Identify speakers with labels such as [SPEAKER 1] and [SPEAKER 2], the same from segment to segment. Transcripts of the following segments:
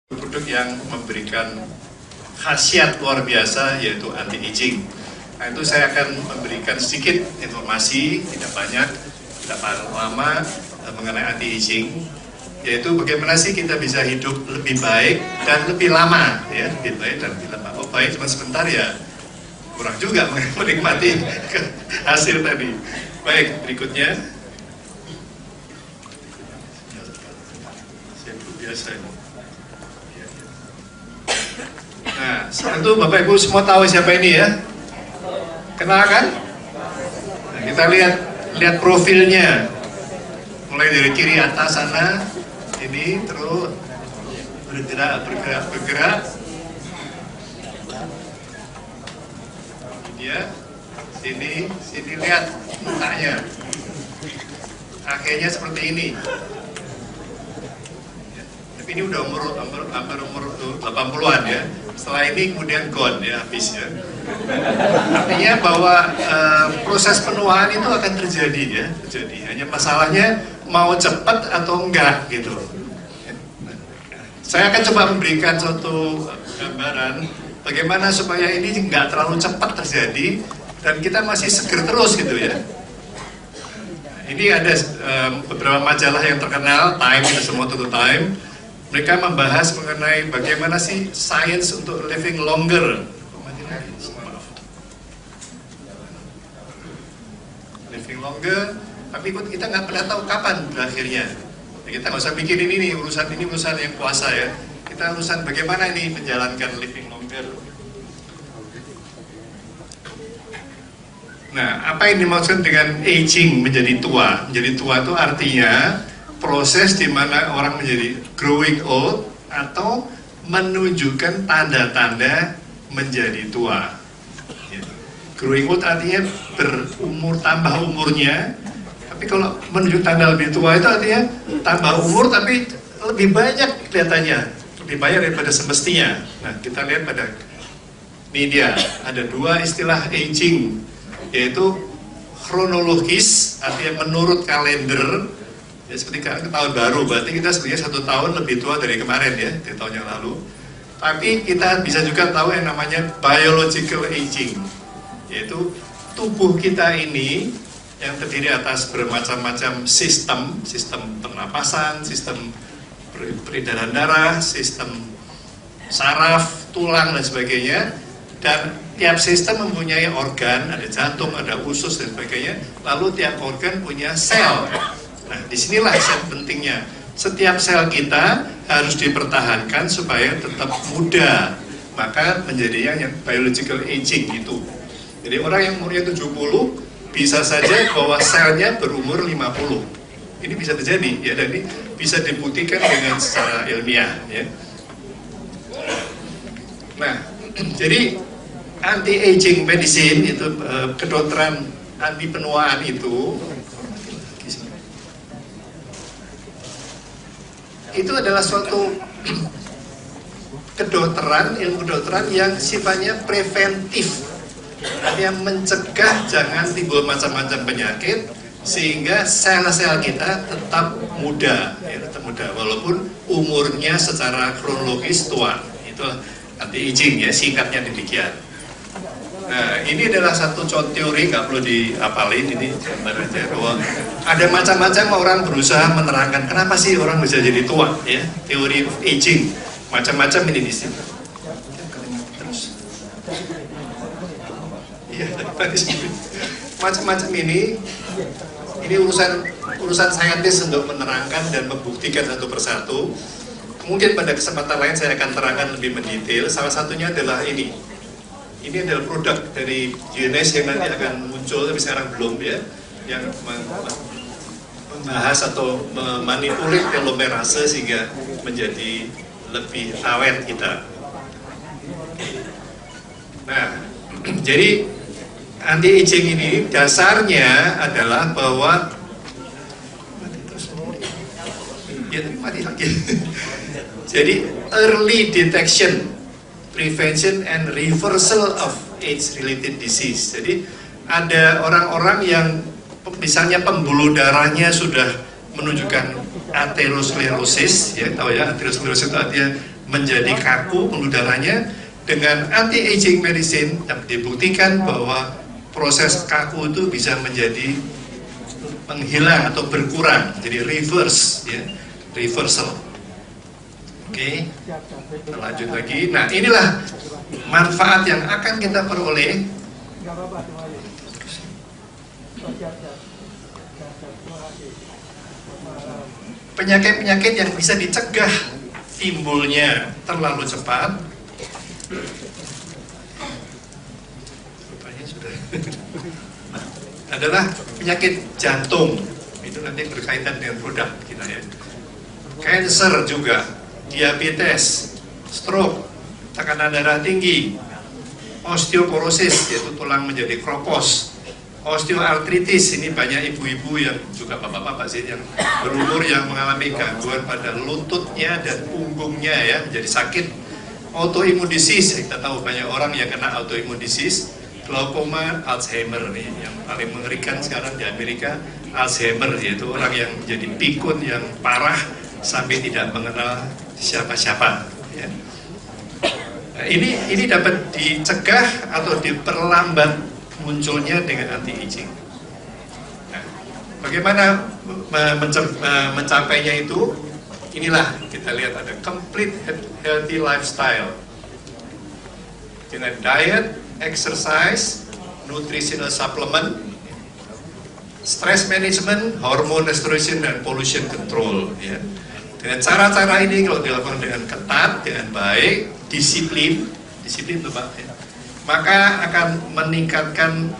[SPEAKER 1] produk yang memberikan khasiat luar biasa yaitu anti-aging. Nah, itu saya akan memberikan sedikit informasi, tidak banyak, tidak lama, mengenai anti-aging, yaitu bagaimana sih kita bisa hidup lebih baik dan lebih lama, ya, lebih baik dan lebih lama. Oh, baik cuma sebentar ya, kurang juga menikmati hasil tadi. Baik, berikutnya. Biasa ini. Nah, sekarang itu Bapak Ibu semua tahu siapa ini ya? Kenal kan? Nah, kita lihat profilnya, mulai dari kiri atas sana, ini terus bergerak. Dia sini lihat mukanya, akhirnya seperti ini. Ini udah hampir umur 80-an ya. Setelah ini kemudian gone ya, habis ya. Artinya bahwa proses penuaan itu akan terjadi ya, Hanya masalahnya mau cepat atau enggak gitu. Saya akan coba memberikan suatu gambaran bagaimana supaya ini enggak terlalu cepat terjadi dan kita masih seger terus gitu ya. Ini ada beberapa majalah yang terkenal, Time, itu semua tutup Time. Mereka membahas mengenai bagaimana sih sains untuk living longer. Living longer, tapi kita nggak pernah tahu kapan berakhirnya. Kita nggak usah mikirin ini urusan yang kuasa ya. Kita urusan bagaimana ini menjalankan living longer. Nah, apa yang dimaksud dengan aging, menjadi tua? Menjadi tua itu artinya proses di mana orang menjadi growing old atau menunjukkan tanda-tanda menjadi tua. Growing old artinya tambah umurnya, tapi kalau menunjuk tanda lebih tua itu artinya tambah umur tapi lebih banyak kelihatannya, lebih banyak daripada semestinya. Nah, kita lihat pada media ada dua istilah aging, yaitu kronologis artinya menurut kalender. Ya, seperti ke tahun baru, berarti kita sebenarnya 1 tahun lebih tua dari kemarin ya, dari tahun yang lalu. Tapi kita bisa juga tahu yang namanya biological aging, yaitu tubuh kita ini yang terdiri atas bermacam-macam sistem pernapasan, sistem peredaran darah, sistem saraf, tulang dan sebagainya. Dan tiap sistem mempunyai organ, ada jantung, ada usus dan sebagainya. Lalu tiap organ punya sel. Nah, disinilah yang pentingnya. Setiap sel kita harus dipertahankan supaya tetap muda. Maka menjadi yang biological aging itu. Jadi orang yang umurnya 70 bisa saja bahwa selnya berumur 50. Ini bisa terjadi ya, dan ini bisa dibuktikan dengan secara ilmiah ya. Nah, jadi anti-aging medicine itu kedokteran anti penuaan itu adalah suatu ilmu kedokteran yang sifatnya preventif, yang mencegah jangan timbul macam-macam penyakit sehingga sel-sel kita tetap muda, walaupun umurnya secara kronologis tua. Itu anti-aging ya, singkatnya demikian. Nah, ini adalah satu contoh teori, nggak perlu diapalin, ini gambar aja bahwa ada macam-macam orang berusaha menerangkan kenapa sih orang bisa jadi tua ya, teori of aging, macam-macam ini di sini. Terus, iya, macam-macam ini urusan saintis untuk menerangkan dan membuktikan satu persatu. Mungkin pada kesempatan lain saya akan terangkan lebih mendetail. Salah satunya adalah ini. Ini adalah produk dari UNS yang nanti akan muncul, tapi sekarang belum ya, yang membahas atau memanipulir telomerase sehingga menjadi lebih awet kita. Nah, jadi anti-aging ini dasarnya adalah bahwa mati lagi. Jadi early detection, prevention and reversal of age-related disease. Jadi ada orang-orang yang misalnya pembuluh darahnya sudah menunjukkan aterosklerosis, ya tahu ya, aterosklerosis itu artinya menjadi kaku pembuluh darahnya. Dengan anti-aging medicine dibuktikan bahwa proses kaku itu bisa menjadi menghilang atau berkurang, jadi reverse, ya, reversal. Oke, lanjut lagi. Nah, inilah manfaat yang akan kita peroleh. Penyakit-penyakit yang bisa dicegah timbulnya terlalu cepat. Rupanya sudah. Adalah penyakit jantung. Itu nanti berkaitan dengan produk kita ya. Cancer juga, diabetes, stroke, tekanan darah tinggi, osteoporosis yaitu tulang menjadi kropos, osteoartritis, ini banyak ibu-ibu yang juga bapak-bapak sih yang berumur yang mengalami gangguan pada lututnya dan punggungnya ya, menjadi sakit. Autoimmune disease, kita tahu banyak orang yang kena autoimmune disease, glaukoma, Alzheimer nih, yang paling mengerikan sekarang di Amerika, Alzheimer, yaitu orang yang jadi pikun yang parah sampai tidak mengenal siapa-siapa. Ya. Nah, ini dapat dicegah atau diperlambat munculnya dengan anti-aging. Nah, bagaimana mencapainya itu? Inilah kita lihat ada complete healthy lifestyle dengan diet, exercise, nutritional supplement, stress management, hormone restoration dan pollution control. Ya. Dengan cara-cara ini kalau dilakukan dengan ketat, dengan baik, disiplin itu Pak, ya, maka akan meningkatkan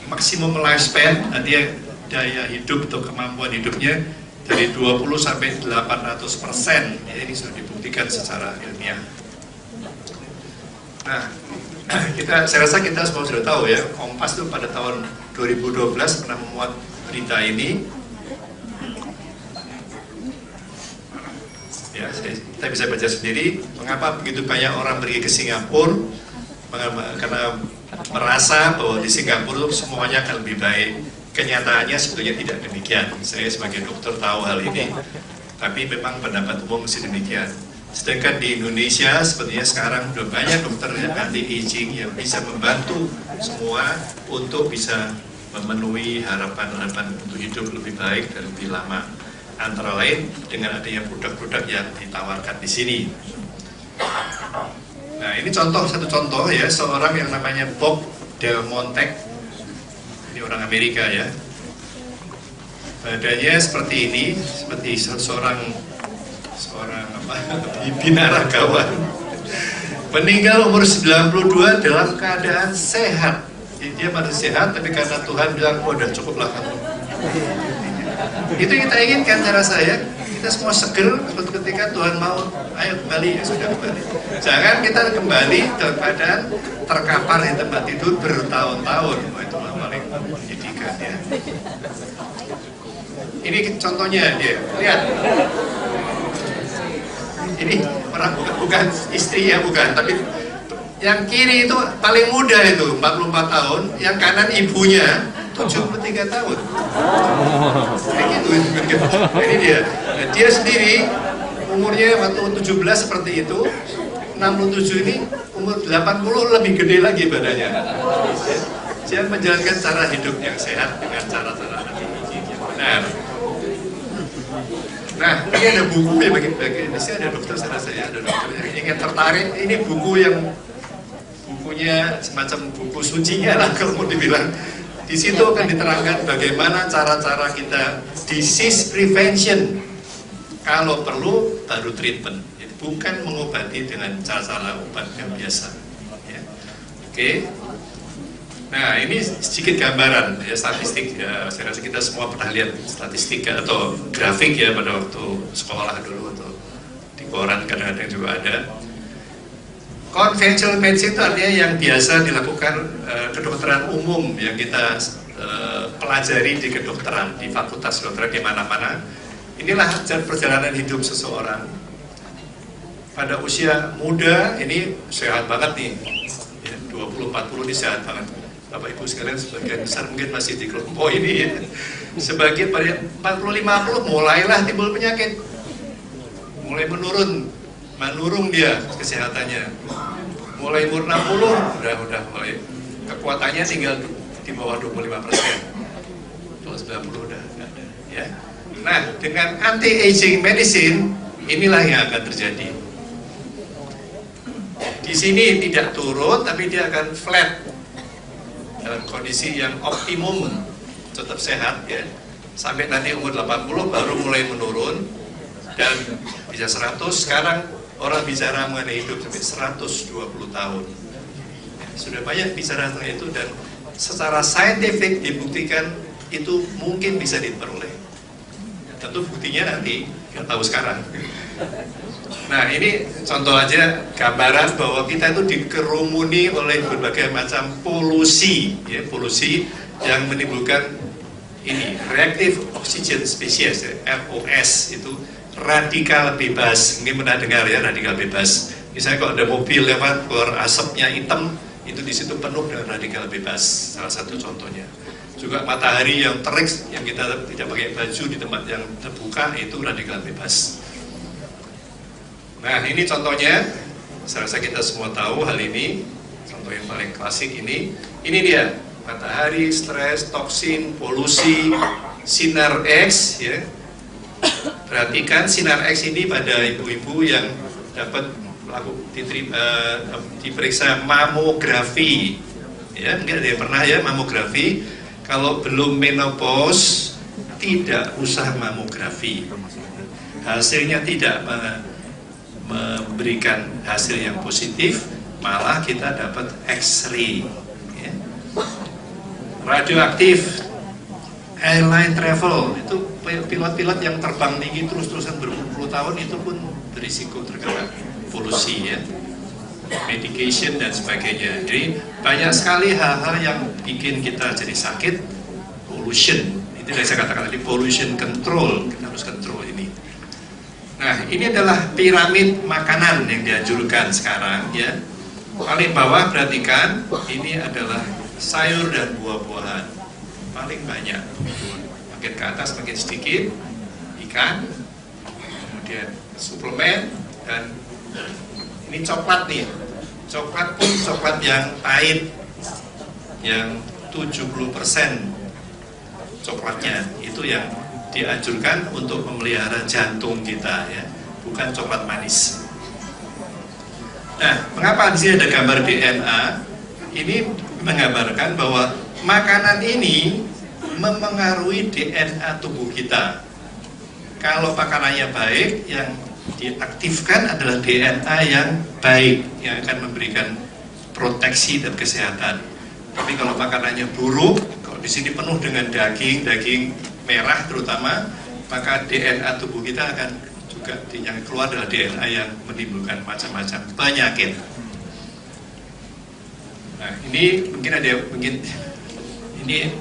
[SPEAKER 1] maksimum lifespan, nanti daya hidup atau kemampuan hidupnya dari 20 sampai 800%. Ya, ini sudah dibuktikan secara ilmiah. Nah, saya rasa kita semua sudah tahu ya, Kompas itu pada tahun 2012 pernah memuat berita ini. Ya, kita bisa baca sendiri mengapa begitu banyak orang pergi ke Singapura, karena merasa bahwa di Singapura semuanya akan lebih baik. Kenyataannya sebetulnya tidak demikian. Saya sebagai dokter tahu hal ini, tapi memang pendapat umum masih demikian. Sedangkan di Indonesia sepertinya sekarang sudah banyak dokter anti-aging yang bisa membantu semua untuk bisa memenuhi harapan-harapan untuk hidup lebih baik dan lebih lama. Antara lain dengan adanya produk-produk yang ditawarkan di sini. Nah, ini satu contoh ya, seorang yang namanya Bob Del Monte. Ini orang Amerika ya. Badannya seperti ini, seperti seorang binaragawan. Meninggal umur 92 dalam keadaan sehat. Jadi dia masih sehat, tapi karena Tuhan bilang, oh, udah cukuplah kamu. Itu kita inginkan cara saya. Kita semua seger ketika Tuhan mau, ayo kembali, ya sudah kembali. Jangan kita kembali dalam keadaan terkapar di tempat tidur bertahun-tahun. Oh, itu paling menyedihkan ya. Ini contohnya dia, lihat. Ini orang bukan istri ya, bukan, tapi yang kiri itu paling muda itu 44 tahun, yang kanan ibunya 73 tahun. Kayak gitu. Ini dia sendiri umurnya waktu 17 seperti itu, 67 ini umur 80 lebih gede lagi badannya. Dia menjalankan cara hidup yang sehat dengan cara-cara anti-aging yang benar. Nah, ini ada buku ya bagi di sini ada dokter, saya ada dokter yang ingin tertarik. Ini bukunya semacam buku sucinya lah kalau mau dibilang. Di situ akan diterangkan bagaimana cara-cara kita disease prevention. Kalau perlu baru treatment, bukan mengobati dengan cara-cara obat yang biasa. Ya. Oke. Nah, ini sedikit gambaran ya, statistik ya. Saya rasa kita semua pernah lihat statistik atau grafik ya pada waktu sekolah dulu atau di koran kadang-kadang juga ada. Conventional medicine itu artinya yang biasa dilakukan kedokteran umum yang kita pelajari di kedokteran, di fakultas kedokteran di mana-mana. Inilah perjalanan hidup seseorang pada usia muda ini sehat banget nih, ya, 20-40 ini sehat banget. Bapak Ibu sekalian sebagian besar mungkin masih di kelompok ini ya. Sebagian pada 40-50 mulailah timbul penyakit, mulai menurun menurun dia kesehatannya. Mulai umur 60 udah mulai kekuatannya tinggal di bawah 25%. 90 udah nggak ada ya. Nah, dengan anti-aging medicine inilah yang akan terjadi. Di sini tidak turun, tapi dia akan flat dalam kondisi yang optimum, tetap sehat ya. Sampai nanti umur 80 baru mulai menurun dan bisa 100. Sekarang orang bicara mengenai hidup sampai 120 tahun. Sudah banyak bicara tentang itu dan secara saintifik dibuktikan itu mungkin bisa diperoleh. Tentu buktinya nanti nggak tahu sekarang. Nah, ini contoh aja gambaran bahwa kita itu dikerumuni oleh berbagai macam polusi, ya, polusi yang menimbulkan ini reactive oxygen species, ya, ROS, itu radikal bebas. Mungkin pernah dengar ya radikal bebas. Misalnya kalau ada mobil lewat keluar asapnya hitam, itu di situ penuh dengan radikal bebas. Salah satu contohnya. Juga matahari yang terik, yang kita tidak pakai baju di tempat yang terbuka, itu radikal bebas. Nah, ini contohnya, saya rasa kita semua tahu hal ini, contoh yang paling klasik ini dia, matahari, stres, toksin, polusi, sinar X, ya. Perhatikan sinar X ini pada ibu-ibu yang dapat diperiksa mamografi, ya, mungkin ada yang pernah ya mamografi. Kalau belum menopause, tidak usah mamografi. Hasilnya tidak memberikan hasil yang positif, malah kita dapat X-ray. Ya. Radioaktif, airline travel, itu pilot-pilot yang terbang tinggi terus-terusan berpuluh tahun itu pun berisiko terkena polusi ya. Medication dan sebagainya. Jadi banyak sekali hal-hal yang bikin kita jadi sakit. Pollution, itu yang saya katakan tadi, pollution control, kita harus kontrol ini. Nah, ini adalah piramid makanan yang dianjurkan sekarang ya. Paling bawah perhatikan, ini adalah sayur dan buah-buahan paling banyak. Makin ke atas makin sedikit, ikan, kemudian suplemen, dan ini coklat nih. Coklat pun coklat yang pahit, yang 70% coklatnya itu yang dianjurkan untuk memelihara jantung kita ya, bukan coklat manis. Nah, mengapa di sini ada gambar DNA? Ini menggambarkan bahwa makanan ini memengaruhi DNA tubuh kita. Kalau makanannya baik, yang diaktifkan adalah DNA yang baik yang akan memberikan proteksi dan kesehatan. Tapi kalau makanannya buruk, kalau di sini penuh dengan daging merah terutama, maka DNA tubuh kita akan juga yang keluar adalah DNA yang menimbulkan macam-macam penyakit. Nah, ini mungkin ini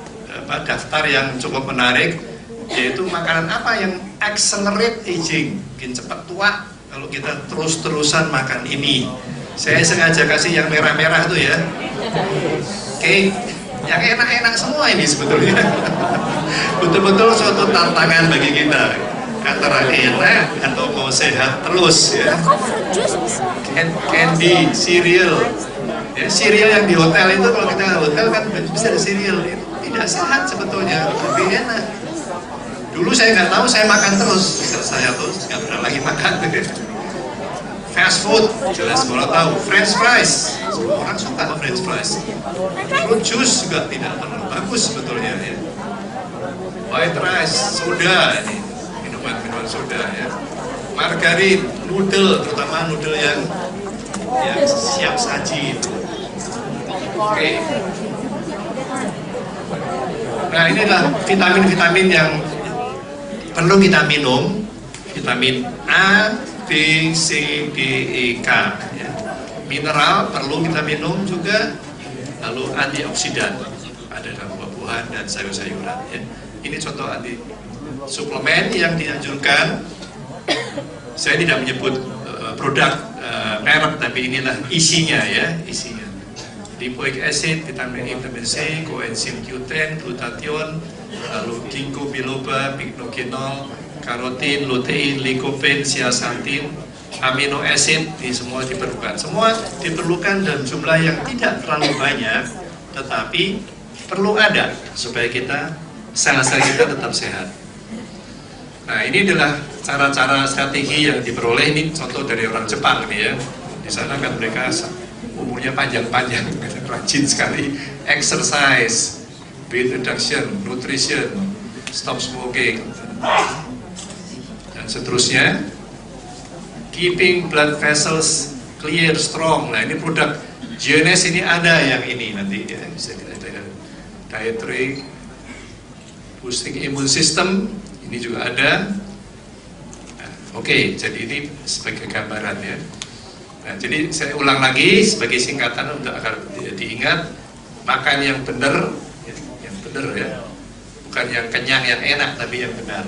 [SPEAKER 1] daftar yang cukup menarik, yaitu makanan apa yang accelerate aging, bikin cepat tua kalau kita terus-terusan makan ini. Saya sengaja kasih yang merah-merah tuh ya, cake, yang enak-enak semua ini sebetulnya. Betul-betul suatu tantangan bagi kita, antara enak atau mau sehat terus ya. Candy, cereal, ya, cereal yang di hotel itu, kalau kita hotel kan bisa ada cereal, itu tidak sehat sebetulnya, lebih enak. Dulu saya nggak tahu, saya makan terus, saya terus nggak pernah lagi makan. Fast food, jelas semua tahu. French fries, semua orang suka French fries. Fruit juice juga tidak terlalu bagus sebetulnya ya. White rice, soda, ini minuman soda ya. Margarin, noodle, terutama noodle yang siap saji. Oke. Nah, inilah vitamin-vitamin yang perlu kita minum, vitamin A, B, C, D, E, K ya. Mineral perlu kita minum juga, lalu antioksidan ada dalam buah-buahan dan sayur-sayuran ya. Ini contoh anti suplemen yang dianjurkan. Saya tidak menyebut produk merek, tapi inilah isinya ya, isinya. Lipoic acid, vitamin E, vitamin C, coenzim Q10, glutathione, lalu ginkgo biloba, pycnogenol, karotin, lutein, lycopene, zeaxanthin, amino acid, ini semua diperlukan. Semua diperlukan dalam jumlah yang tidak terlalu banyak, tetapi perlu ada supaya sel-sel kita tetap sehat. Nah, ini adalah cara-cara strategi yang diperoleh. Ini contoh dari orang Jepang nih ya. Di sana kan mereka umurnya panjang-panjang, rajin sekali. Exercise, weight reduction, nutrition, stop smoking, dan seterusnya. Keeping blood vessels clear, strong. Nah, ini produk GNS ini ada yang ini nanti ya, bisa kita lihat. Dietary, boosting immune system, ini juga ada. Nah, Oke, jadi ini sebagai gambaran ya. Nah, jadi saya ulang lagi sebagai singkatan untuk agar diingat, makan yang benar ya, bukan yang kenyang yang enak tapi yang benar.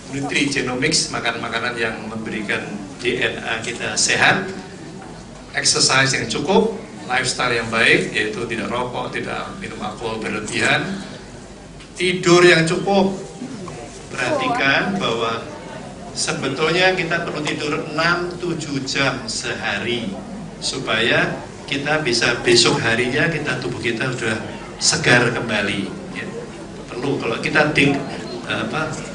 [SPEAKER 1] Nutrigenomics, makan makanan yang memberikan DNA kita sehat, exercise yang cukup, lifestyle yang baik, yaitu tidak rokok, tidak minum alkohol berlebihan, tidur yang cukup. Perhatikan bahwa sebetulnya kita perlu tidur 6-7 jam sehari supaya kita bisa besok harinya tubuh kita sudah segar kembali ya. Perlu, kalau kita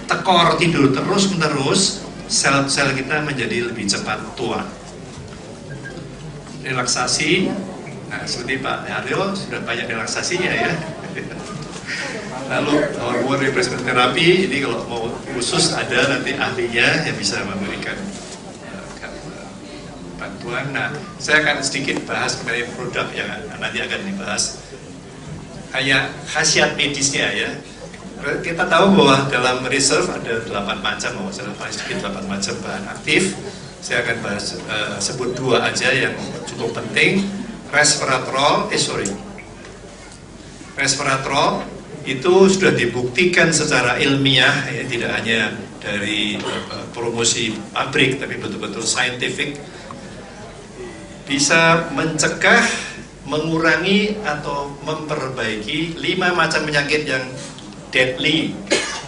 [SPEAKER 1] tekor tidur terus-menerus, sel-sel kita menjadi lebih cepat tua. Relaksasi, nah seperti Pak Haryo sudah banyak relaksasinya ya. Lalu hormone replacement therapy, ini kalau mau khusus ada nanti ahlinya yang bisa memberikan bantuan. Nah, saya akan sedikit bahas mengenai produk yang nanti akan dibahas. Hanya khasiat medisnya ya. Kita tahu bahwa dalam reserve ada 8 macam, saya paling sedikit 8 macam bahan aktif. Saya akan bahas sebut 2 aja yang cukup penting. Resveratrol itu sudah dibuktikan secara ilmiah ya, tidak hanya dari promosi pabrik tapi betul-betul scientific, bisa mencegah, mengurangi atau memperbaiki 5 macam penyakit yang deadly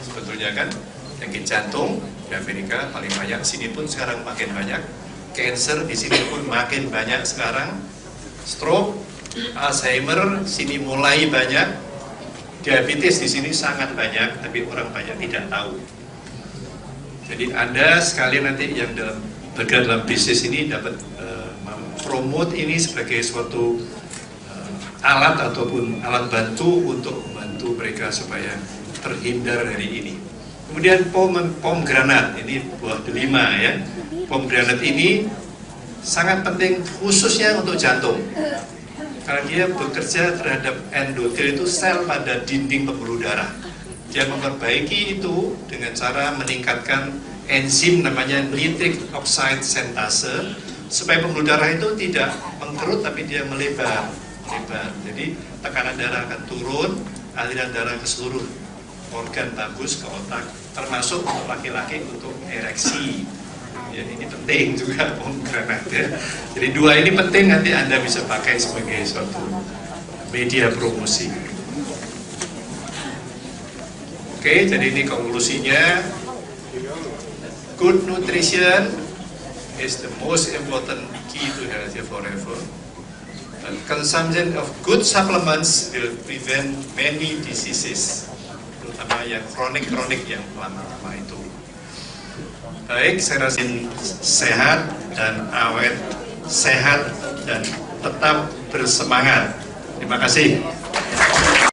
[SPEAKER 1] sebetulnya kan. Penyakit jantung di Amerika paling banyak, sini pun sekarang makin banyak. Cancer di sini pun makin banyak sekarang. Stroke, Alzheimer sini mulai banyak. Diabetes di sini sangat banyak, tapi orang banyak tidak tahu. Jadi Anda sekalian nanti yang bergerak dalam bisnis ini dapat mempromot ini sebagai suatu alat ataupun alat bantu untuk membantu mereka supaya terhindar dari ini. Kemudian pomegranat, ini buah delima ya. Pomegranat ini sangat penting khususnya untuk jantung. Karena dia bekerja terhadap endotel, itu sel pada dinding pembuluh darah. Dia memperbaiki itu dengan cara meningkatkan enzim namanya nitric oxide sintase, supaya pembuluh darah itu tidak mengkerut tapi dia melebar. Jadi tekanan darah akan turun, aliran darah ke seluruh organ bagus, ke otak, termasuk untuk laki-laki untuk ereksi. Ya, ini penting juga pomegranat ya. Jadi 2 ini penting, nanti Anda bisa pakai sebagai suatu media promosi. Oke, jadi ini konklusinya. Good nutrition is the most important key to healthy forever. And consumption of good supplements will prevent many diseases, terutama yang kronik yang lama-lama itu. Baik, saya rasa sehat dan awet, sehat dan tetap bersemangat. Terima kasih.